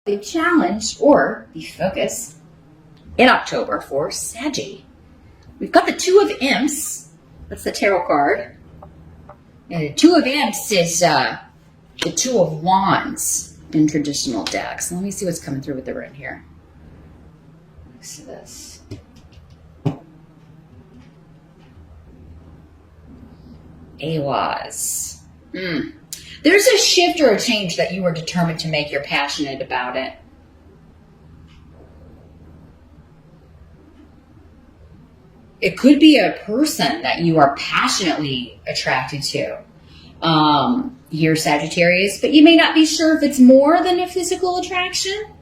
the challenge or the focus in October for Saggy. We've got the Two of Imps. That's the tarot card. And the Two of Imps is the Two of Wands in traditional decks. Let me see what's coming through with the ring here. Let's see this. Awaz. There's a shift or a change that you are determined to make. You're passionate about it. It could be a person that you are passionately attracted to. Here, Sagittarius, but you may not be sure if it's more than a physical attraction.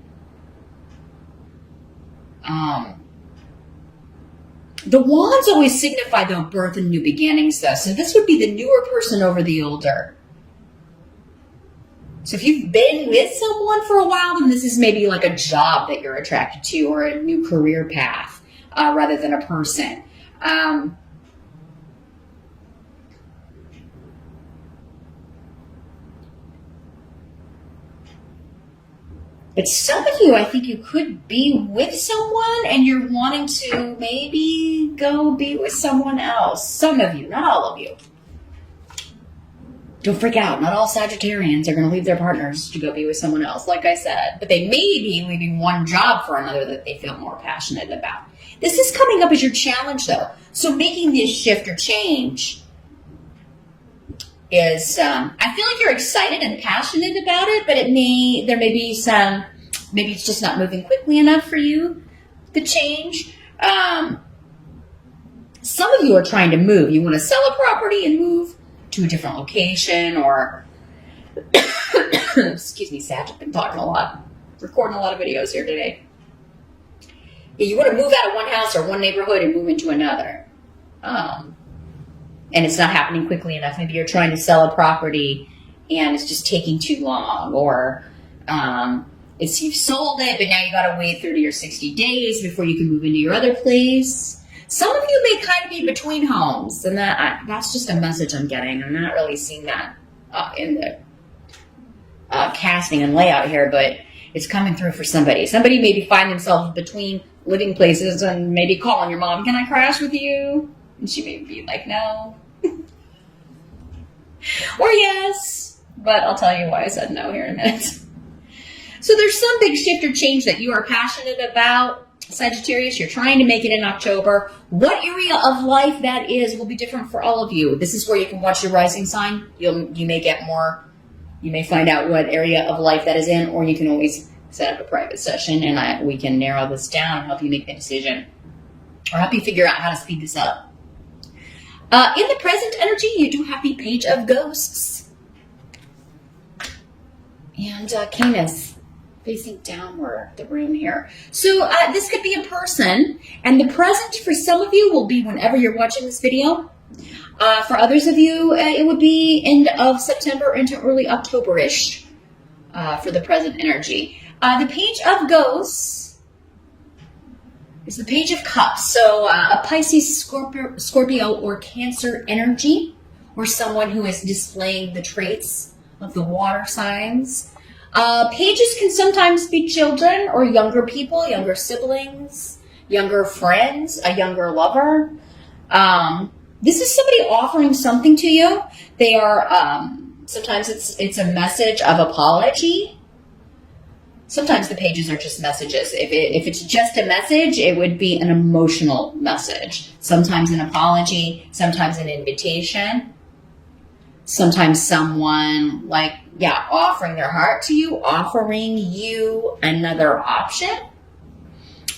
The wands always signify, though, birth and new beginnings, though. So this would be the newer person over the older. So if you've been with someone for a while, then this is maybe like a job that you're attracted to or a new career path rather than a person. But some of you, I think you could be with someone and you're wanting to maybe go be with someone else. Some of you, not all of you. Don't freak out. Not all Sagittarians are going to leave their partners to go be with someone else, like I said. But they may be leaving one job for another that they feel more passionate about. This is coming up as your challenge, though. So making this shift or change is, I feel like you're excited and passionate about it, but there may be some, maybe it's just not moving quickly enough for you, the change. Some of you are trying to move. You want to sell a property and move to a different location, or excuse me, Sag, I've been talking a lot, recording a lot of videos here today. Yeah, you want to move out of one house or one neighborhood and move into another. And it's not happening quickly enough. Maybe you're trying to sell a property and it's just taking too long, or you've sold it, but now you got to wait 30 or 60 days before you can move into your other place. Some of you may kind of be between homes, and that's just a message I'm getting. I'm not really seeing that in the casting and layout here, but it's coming through for somebody. Somebody maybe find themselves between living places and maybe calling your mom, "Can I crash with you?" And she may be like, "No." Or yes, but I'll tell you why I said no here in a minute. So there's some big shift or change that you are passionate about. Sagittarius, you're trying to make it in October. What area of life that is will be different for all of you. This is where you can watch your rising sign. You may get more. You may find out what area of life that is in, or you can always set up a private session and we can narrow this down and help you make the decision or help you figure out how to speed this up. In the present energy, you do have the Page of Ghosts. And Canis facing downward the room here. So this could be a person, and the present for some of you will be whenever you're watching this video. For others of you, it would be end of September into early October-ish for the present energy. The Page of Ghosts is the Page of Cups. So a Pisces, Scorpio, or Cancer energy, or someone who is displaying the traits of the water signs. Pages can sometimes be children or younger people, younger siblings, younger friends, a younger lover. This is somebody offering something to you. They are, sometimes it's a message of apology. Sometimes the pages are just messages. If it's just a message, it would be an emotional message. Sometimes an apology, sometimes an invitation. Sometimes someone offering their heart to you, offering you another option.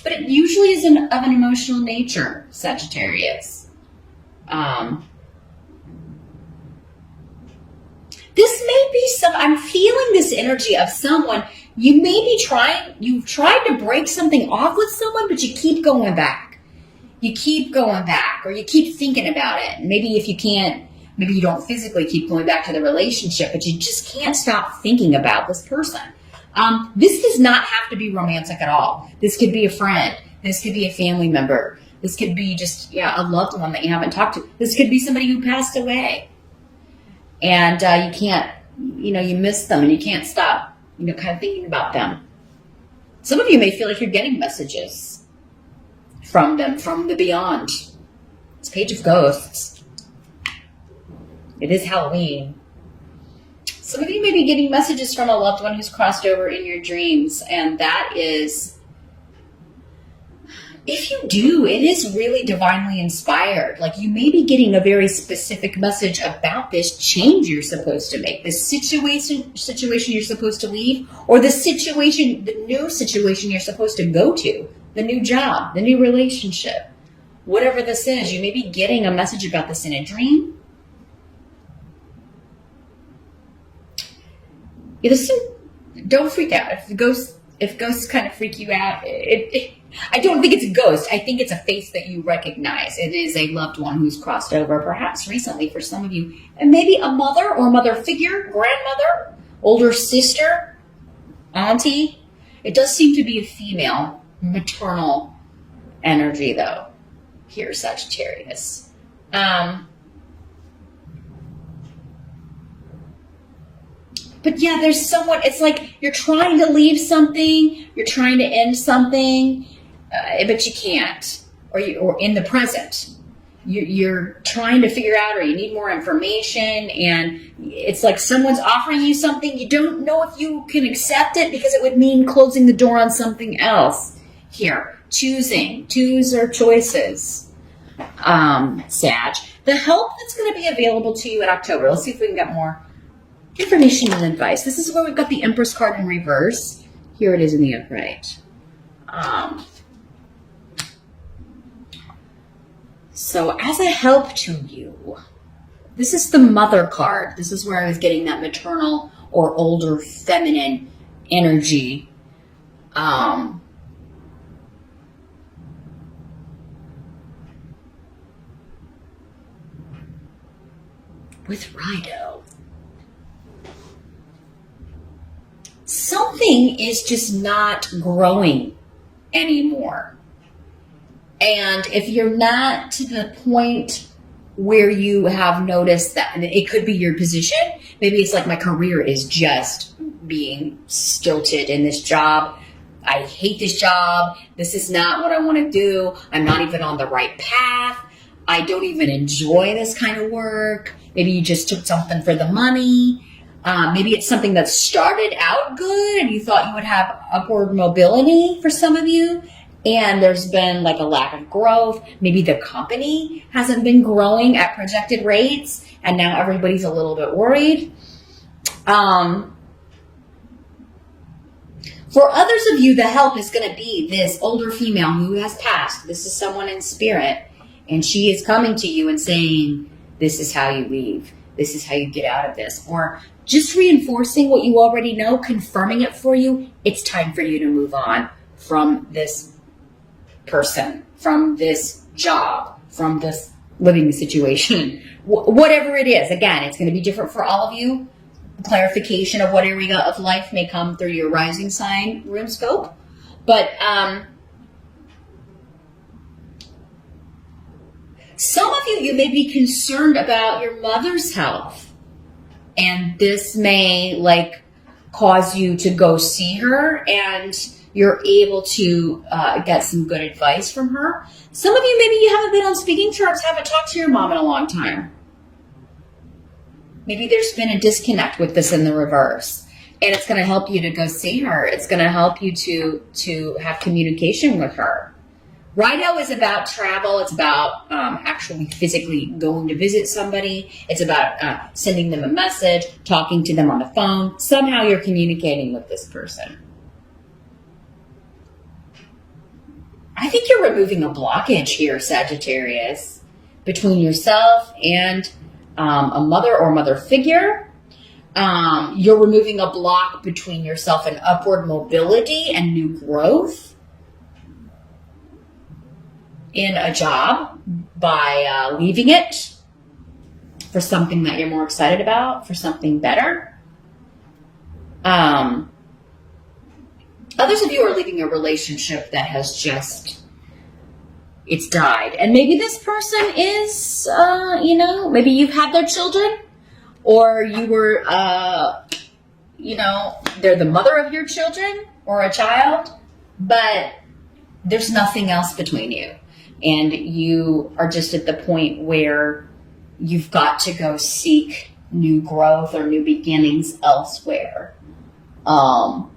But it usually is of an emotional nature, Sagittarius. This may be I'm feeling this energy of someone, you've tried to break something off with someone, but you keep going back. You keep going back, or you keep thinking about it. Maybe if you can't, maybe you don't physically keep going back to the relationship, but you just can't stop thinking about this person. This does not have to be romantic at all. This could be a friend. This could be a family member. This could be just, a loved one that you haven't talked to. This could be somebody who passed away. And you can't, you miss them and you can't stop, kind of thinking about them. Some of you may feel like you're getting messages from them, from the beyond. It's Page of Ghosts. It is Halloween. Some of you may be getting messages from a loved one who's crossed over in your dreams, and that is, if you do, it is really divinely inspired. Like, you may be getting a very specific message about this change you're supposed to make, this situation you're supposed to leave, or the new situation you're supposed to go to, the new job, the new relationship. Whatever this is, you may be getting a message about this in a dream. Don't freak out. If ghosts kind of freak you out, I don't think it's a ghost. I think it's a face that you recognize. It is a loved one who's crossed over, perhaps recently for some of you. And maybe a mother or mother figure, grandmother, older sister, auntie. It does seem to be a female, maternal energy, though, here, Sagittarius. But yeah, there's someone, it's like you're trying to leave something, you're trying to end something, but you can't, or in the present. You're trying to figure out, or you need more information, and it's like someone's offering you something. You don't know if you can accept it because it would mean closing the door on something else. Here, twos or choices, Sag. The help that's going to be available to you in October. Let's see if we can get more information and advice. This is where we've got the Empress card in reverse. Here it is in the upright. So as a help to you, this is the Mother card. This is where I was getting that maternal or older feminine energy. With Rido. Something is just not growing anymore. And if you're not to the point where you have noticed that, and it could be your position, maybe it's like my career is just being stilted in this job. I hate this job. This is not what I want to do. I'm not even on the right path. I don't even enjoy this kind of work. Maybe you just took something for the money. Maybe it's something that started out good and you thought you would have upward mobility for some of you, and there's been like a lack of growth. Maybe the company hasn't been growing at projected rates, and now everybody's a little bit worried. For others of you, the help is going to be this older female who has passed. This is someone in spirit, and she is coming to you and saying, this is how you leave. This is how you get out of this. Or just reinforcing what you already know, confirming it for you. It's time for you to move on from this person, from this job, from this living situation, whatever it is. Again, it's going to be different for all of you. Clarification of what area of life may come through your rising sign room scope. But some of you may be concerned about your mother's health. And this may cause you to go see her, and you're able to get some good advice from her. Some of you, maybe you haven't been on speaking terms, haven't talked to your mom in a long time. Maybe there's been a disconnect with this in the reverse, and it's going to help you to go see her. It's going to help you to have communication with her. Rido is about travel. It's about actually physically going to visit somebody. It's about sending them a message, talking to them on the phone. Somehow you're communicating with this person. I think you're removing a blockage here, Sagittarius, between yourself and a mother or mother figure. You're removing a block between yourself and upward mobility and new growth in a job by leaving it for something that you're more excited about, for something better. Others of you are leaving a relationship that has just, it's died. And maybe this person is, maybe you've had their children, or you were, they're the mother of your children or a child. but there's nothing else between you. And you are just at the point where you've got to go seek new growth or new beginnings elsewhere. What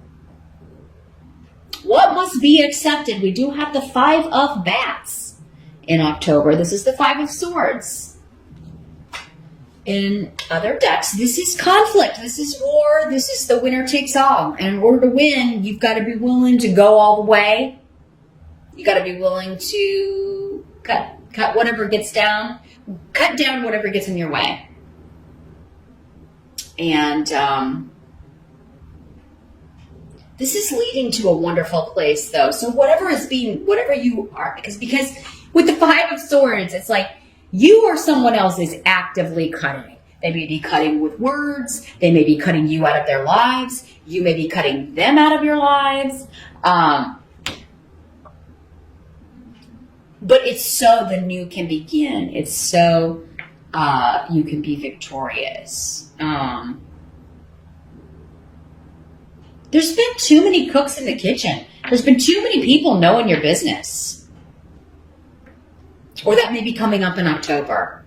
must be accepted? We do have the 5 of Bats in October. This is the 5 of Swords. In other decks, this is conflict. This is war. This is the winner takes all. And in order to win, you've got to be willing to go all the way. You got to be willing to cut whatever gets down. Cut down whatever gets in your way. And this is leading to a wonderful place, though. So whatever you are, because with the 5 of Swords, it's like you or someone else is actively cutting. They may be cutting with words. They may be cutting you out of their lives. You may be cutting them out of your lives. But it's so the new can begin. It's so you can be victorious. There's been too many cooks in the kitchen. There's been too many people knowing your business. Or that may be coming up in October.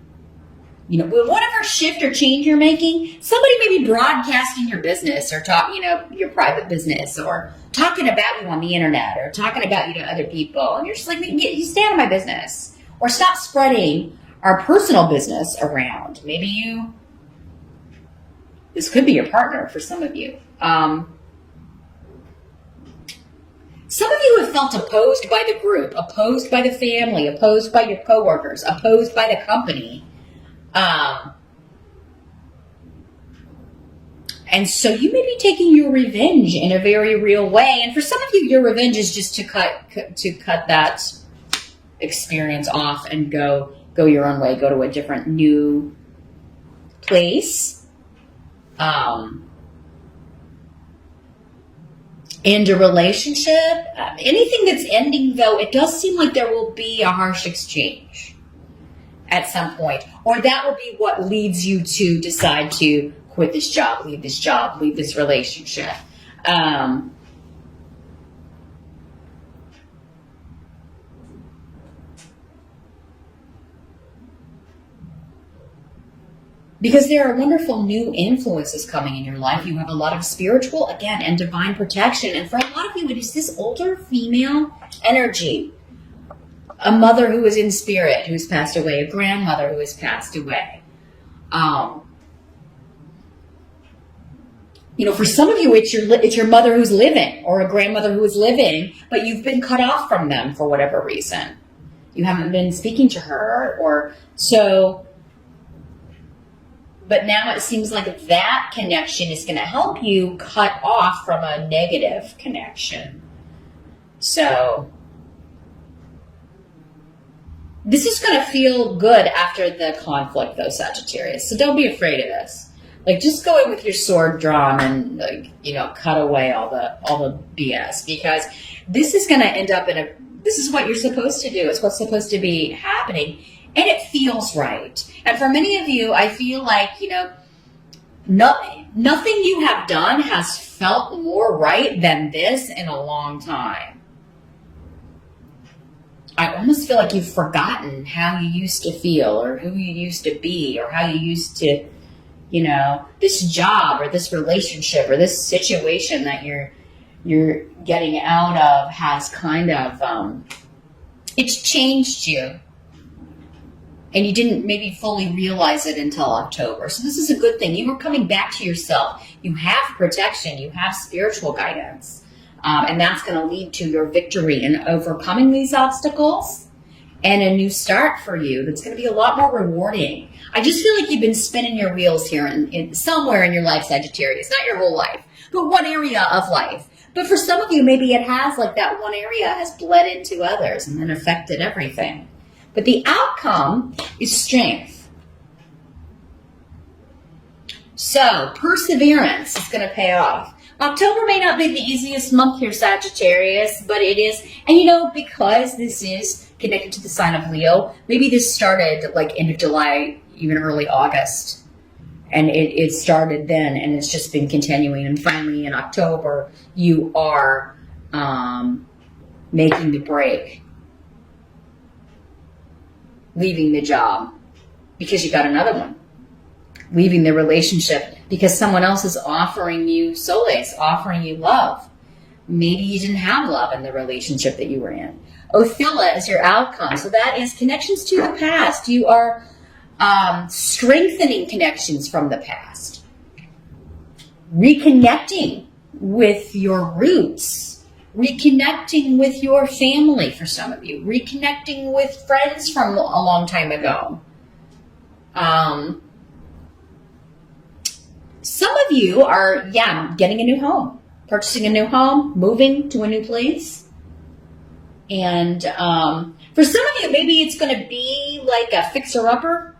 Whatever shift or change you're making, somebody may be broadcasting your business or your private business or talking about you on the internet or talking about you to other people. And you're just like, you stay out of my business. Or stop spreading our personal business around. This could be your partner for some of you. Some of you have felt opposed by the group, opposed by the family, opposed by your coworkers, opposed by the company. And so you may be taking your revenge in a very real way. And for some of you, your revenge is just to cut that experience off and go your own way, go to a different new place. End a relationship. Anything that's ending, though, it does seem like there will be a harsh exchange at some point. Or that will be what leads you to decide to quit this job, leave this relationship. Because there are wonderful new influences coming in your life. You have a lot of spiritual, again, and divine protection. And for a lot of you, it is this older female energy. A mother who is in spirit, who's passed away. A grandmother who has passed away. For some of you, it's your mother who's living, or a grandmother who is living, but you've been cut off from them for whatever reason. You haven't been speaking to her, or so. But now it seems like that connection is going to help you cut off from a negative connection. So this is going to feel good after the conflict, though, Sagittarius. So don't be afraid of this. Just go in with your sword drawn and, cut away all the BS, because this is going to end up this is what you're supposed to do. It's what's supposed to be happening. And it feels right. And for many of you, I feel like, nothing you have done has felt more right than this in a long time. I almost feel like you've forgotten how you used to feel or who you used to be or how you used to, this job or this relationship or this situation that you're getting out of has kind of, it's changed you. And you didn't maybe fully realize it until October. So this is a good thing. You are coming back to yourself. You have protection. You have spiritual guidance. And that's going to lead to your victory in overcoming these obstacles and a new start for you that's going to be a lot more rewarding. I just feel like you've been spinning your wheels here in somewhere in your life, Sagittarius. Not your whole life, but one area of life. But for some of you, maybe it has, that one area has bled into others and then affected everything. But the outcome is strength. So, perseverance is going to pay off. October may not be the easiest month here, Sagittarius, but it is. And because this is connected to the sign of Leo, maybe this started end of July, even early August. And it started then, and it's just been continuing. And finally, in October, you are making the break, leaving the job because you got another one, leaving the relationship because someone else is offering you solace, offering you love. Maybe you didn't have love in the relationship that you were in. Othila is your outcome. So that is connections to the past. You are strengthening connections from the past. Reconnecting with your roots. Reconnecting with your family for some of you. Reconnecting with friends from a long time ago. Some of you are, getting a new home. Purchasing a new home. Moving to a new place. And for some of you, maybe it's going to be like a fixer-upper.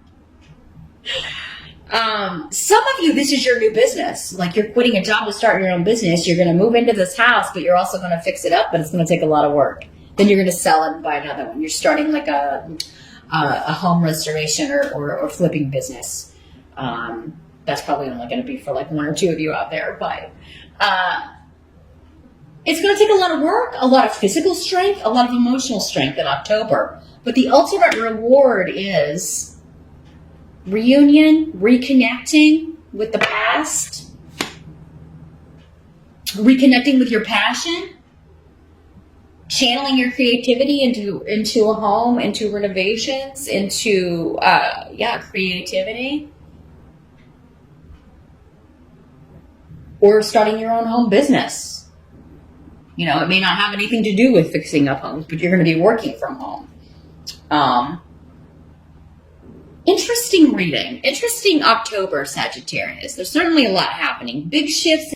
Some of you, this is your new business. Like you're quitting a job to start your own business. You're going to move into this house, but you're also going to fix it up, but it's going to take a lot of work. Then you're going to sell it and buy another one. You're starting like a home restoration or flipping business. That's probably only going to be for like one or two of you out there, but it's going to take a lot of work, a lot of physical strength, a lot of emotional strength in October. But the ultimate reward is reunion, reconnecting with the past, reconnecting with your passion, channeling your creativity into a home, into renovations, into creativity, or starting your own home business. You know, it may not have anything to do with fixing up homes, but you're going to be working from home. Interesting reading. Interesting October, Sagittarius. There's certainly a lot happening. Big shifts